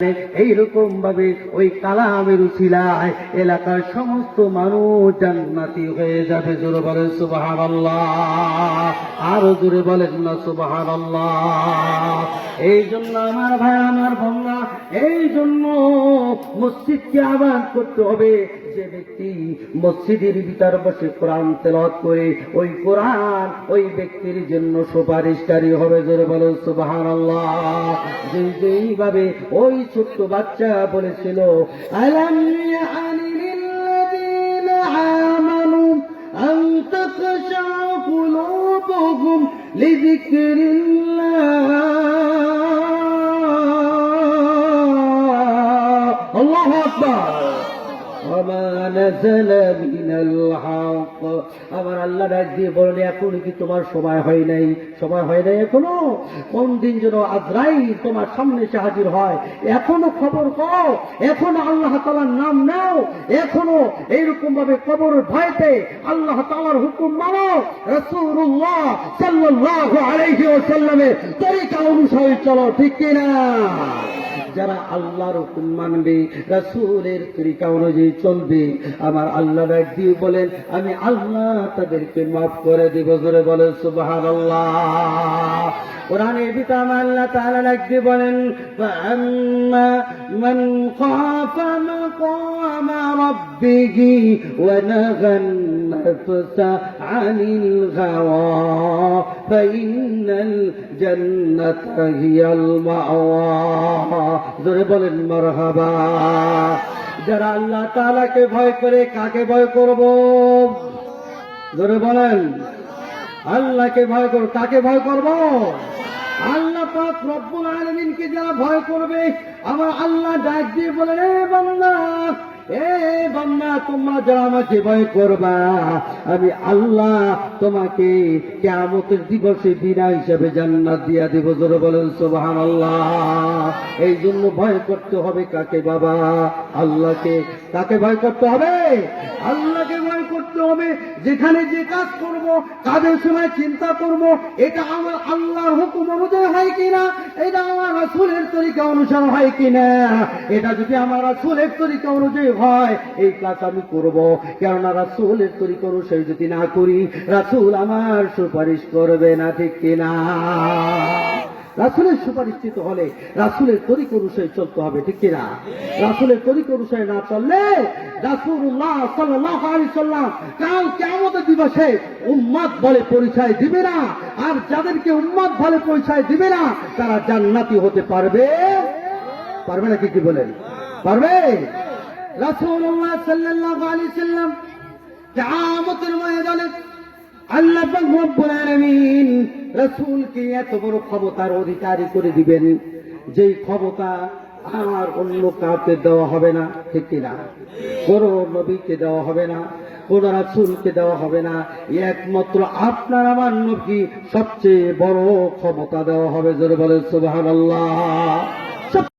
এইরকম ভাবে ওই কালামের উছিলায় এলাকার সমস্ত মানুষ জান্নাতি হয়ে যাবে। জোরে বলেন সুবহানাল্লাহ, আরো জোরে বলেন না সুবহানাল্লাহ। এই জন্য আমার ভাই, আমার বোনরা, এই জন্য মসজিদকে আবাদ করতে হবে। যে ব্যক্তি মসজিদের ভিতর বসে কোরআন তেলাওয়াত করে, ওই কোরআন ওই ব্যক্তির জন্য সুপারিশকারী হবে। জোরে বলেন সুবহানাল্লাহ। যেইভাবে ওই ছোট্ট বাচ্চা বলেছিল, আলাম ইয়ানি লিল্লাযীনা আমানু আন তাখশা কুলুবুহুম লিযিকরিল্লাহ। আল্লাহু আকবার। আমার আল্লাহ ডাক দিয়ে বলেন, এখন কি তোমার সময় হয় নাই? সময় হয় নাই এখনো? কোন দিন যেন আজরাইল তোমার সামনে এসে হাজির হয়, এখনো খবর কও, এখনো আল্লাহ তাআলার নাম নাও, এখনো এইরকম ভাবে কবরের ভয়তে আল্লাহ তাআলার হুকুম মানো, রাসূলুল্লাহ সাল্লাল্লাহু আলাইহি ওয়াসাল্লামের তরিকা অনুসরণ চলো, ঠিক কিনা? যারা আল্লাহর হুকুম মানবে, রাসূলের তরিকা অনুযায়ী চলবে, আমার আল্লাহ ডাক দিয়ে বলেন, আমি আল্লাহ তাদেরকে মাফ করে দেব। জোরে বলেন সুবহানাল্লাহ। কোরআনের ভিতরে আমার আল্লাহ তাআলা ডাক দিয়ে বলেন, ফাআম্মা মান খাফা মাকামা রাব্বিহি ওয়া নাহান নাফসা আনিল হাওয়া ফাইন্নাল জান্নাতা হিয়াল মাওয়া। জোরে বলেন মারহাবা। যারা আল্লাহ তাআলাকে ভয় করে, কাকে ভয় করব? জোরে বলেন, আল্লাহকে ভয় করব। কাকে ভয় করব? আল্লাহ পাক রব্বুল আলামিনকে যারা ভয় করবে, আমার আল্লাহ ডাক দিয়ে বলেন, এ বান্দা, এ বান্দা, তোমরা যারা আমাকে ভয় করবা, আমি আল্লাহ তোমাকে কিয়ামতের দিবসে বিনা হিসাবে জান্নাত দিয়া দেব। জোরে বলেন সুবহানাল্লাহ। এই জন্য ভয় করতে হবে কাকে বাবা? আল্লাহকে। কাকে ভয় করতে হবে? আল্লাহকে ভয় করতে হবে। যেখানে যে কাজ করব, কাজের সময় চিন্তা করব, এটা আমার আল্লাহর হুকুম অনুযায়ী হয় কিনা, এটা আমার রাসূলের তরিকা অনুসার হয় কিনা। এটা যদি আমার রাসূলের তরিকা অনুযায়ী হয়, এই কাজ আমি করব। কেননা রাসূলের তরিকা অনুসারে যদি না করি, রাসূল আমার সুপারিশ করবে না, ঠিক কিনা? রাসূলের সুপারিশিত হলে রাসূলের তরিকা অনুসারে চলতে হবে, ঠিক কিনা? রাসূলের তরিকা অনুসারে না চললে রাসূলুল্লাহ সাল্লাল্লাহু আলাইহি সাল্লাম কাল কিয়ামতের দিবসে উম্মত বলে পরিচয় দিবে না। আর যাদেরকে উম্মত বলে পরিচয় দিবে না, তারা জান্নাতি হতে পারবে? পারবে না? কি বলেন? পারবে? রাসূলুল্লাহ সাল্লাল্লাহু আলাইহি সাল্লাম কিয়ামতের ময়দানে আল্লাহ পাক রব্বুল আলামিন রাসূলকে এত বড় ক্ষমতার অধিকারী করে দিবেন, যেই ক্ষমতা আর অন্য কাউকে দেওয়া হবে না, ঠিক কিনা? কোন নবীকে দেওয়া হবে না, কোন রাসূলকে দেওয়া হবে না, একমাত্র আপনার আমার নবী সবচেয়ে বড় ক্ষমতা দেওয়া হবে। জোরে বলেন সুবহানাল্লাহ।